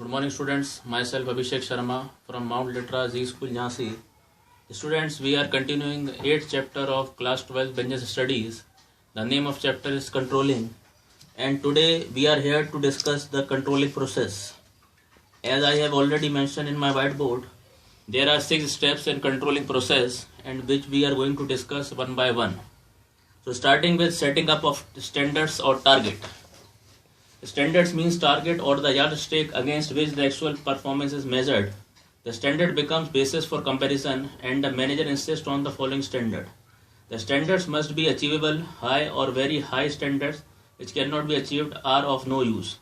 Good morning, students. Myself Abhishek Sharma from MLZS JHANSI. Students, we are continuing the 8th chapter of class 12 business studies. The name of chapter is controlling, and today we are here to discuss the controlling process. As I have already mentioned in my whiteboard, there are 6 steps in controlling process and which we are going to discuss one by one. So starting with setting up of standards or target. Standards means target or the yardstick against which the actual performance is measured. The standard becomes basis for comparison and the manager insists on the following standard. The standards must be achievable. High or very high standards which cannot be achieved are of no use.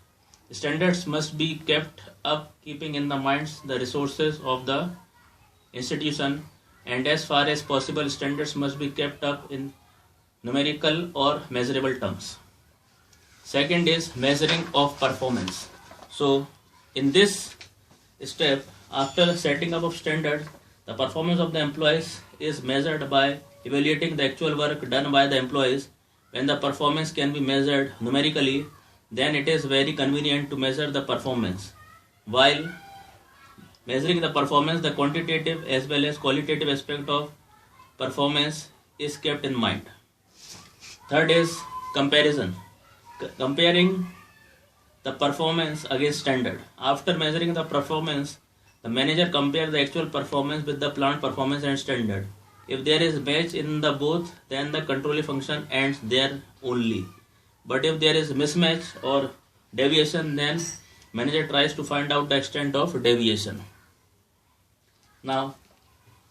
Standards must be kept up keeping in the minds the resources of the institution, and as far as possible standards must be kept up in numerical or measurable terms. Second is measuring of performance. So in this step, after setting up of standard, the performance of the employees is measured by evaluating the actual work done by the employees. When the performance can be measured numerically, then it is very convenient to measure the performance. While measuring the performance, the quantitative as well as qualitative aspect of performance is kept in mind. Third is comparison. Comparing the performance against standard. After measuring the performance, the manager compares the actual performance with the planned performance and standard. If there is match in the both, then the controlling function ends there only. But if there is mismatch or deviation, then manager tries to find out the extent of deviation. Now,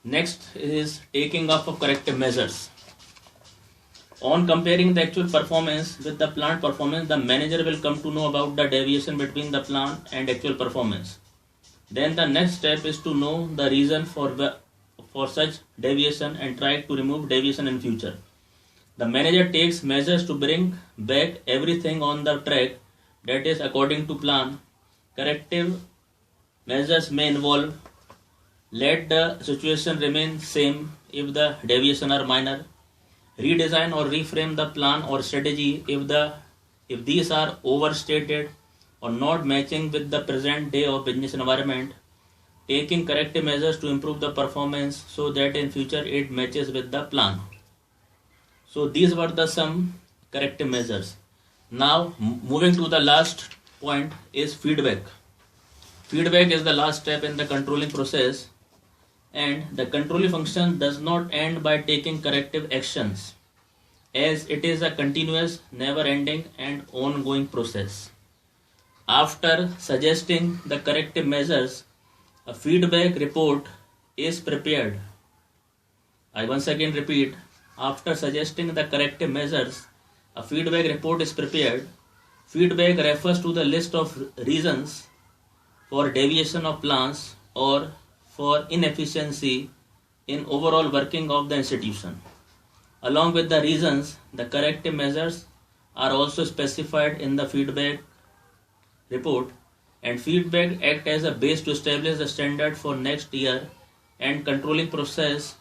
next is taking up of corrective measures. On comparing the actual performance with the planned performance, the manager will come to know about the deviation between the plan and actual performance. Then the next step is to know the reason for such deviation and try to remove deviation in future. The manager takes measures to bring back everything on the track that is according to plan. Corrective measures may involve let the situation remain same if the deviation are minor. Redesign or reframe the plan or strategy if these are overstated or not matching with the present day or business environment. Taking corrective measures to improve the performance so that in future it matches with the plan. So these were the some corrective measures. Now moving to the last point is feedback. Feedback is the last step in the controlling process, and the controlling function does not end by taking corrective actions, as it is a continuous, never-ending and ongoing process. After suggesting the corrective measures, a feedback report is prepared. I once again repeat, after suggesting the corrective measures, a feedback report is prepared. Feedback refers to the list of reasons for deviation of plans or for inefficiency in overall working of the institution. Along with the reasons, the corrective measures are also specified in the feedback report, and feedback act as a base to establish the standard for next year, and controlling process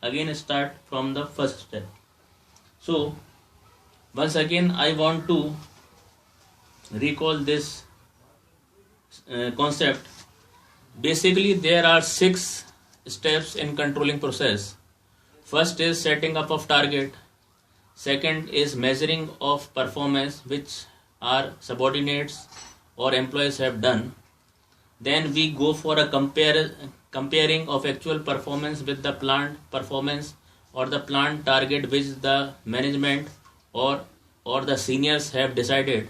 again start from the first step. So once again I want to recall this concept. Basically, there are 6 steps in controlling process. First is setting up of target. Second is measuring of performance, which our subordinates or employees have done. Then we go for a comparing of actual performance with the planned performance or the planned target which the management or the seniors have decided.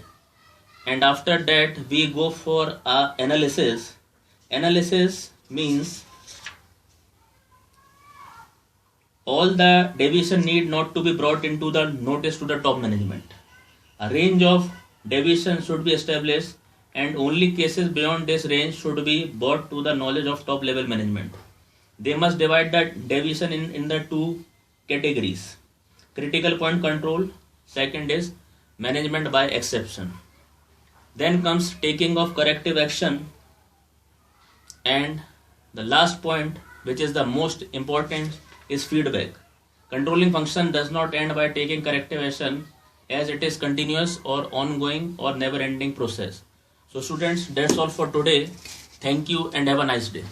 And after that we go for analysis. Analysis means all the deviation need not to be brought into the notice to the top management. A range of deviation should be established, and only cases beyond this range should be brought to the knowledge of top level management. They must divide the deviation in the 2 categories. Critical point control. Second is management by exception. Then comes taking of corrective action. And the last point, which is the most important, is feedback. Controlling function does not end by taking corrective action, as it is continuous or ongoing or never ending process. So students, that's all for today. Thank you and have a nice day.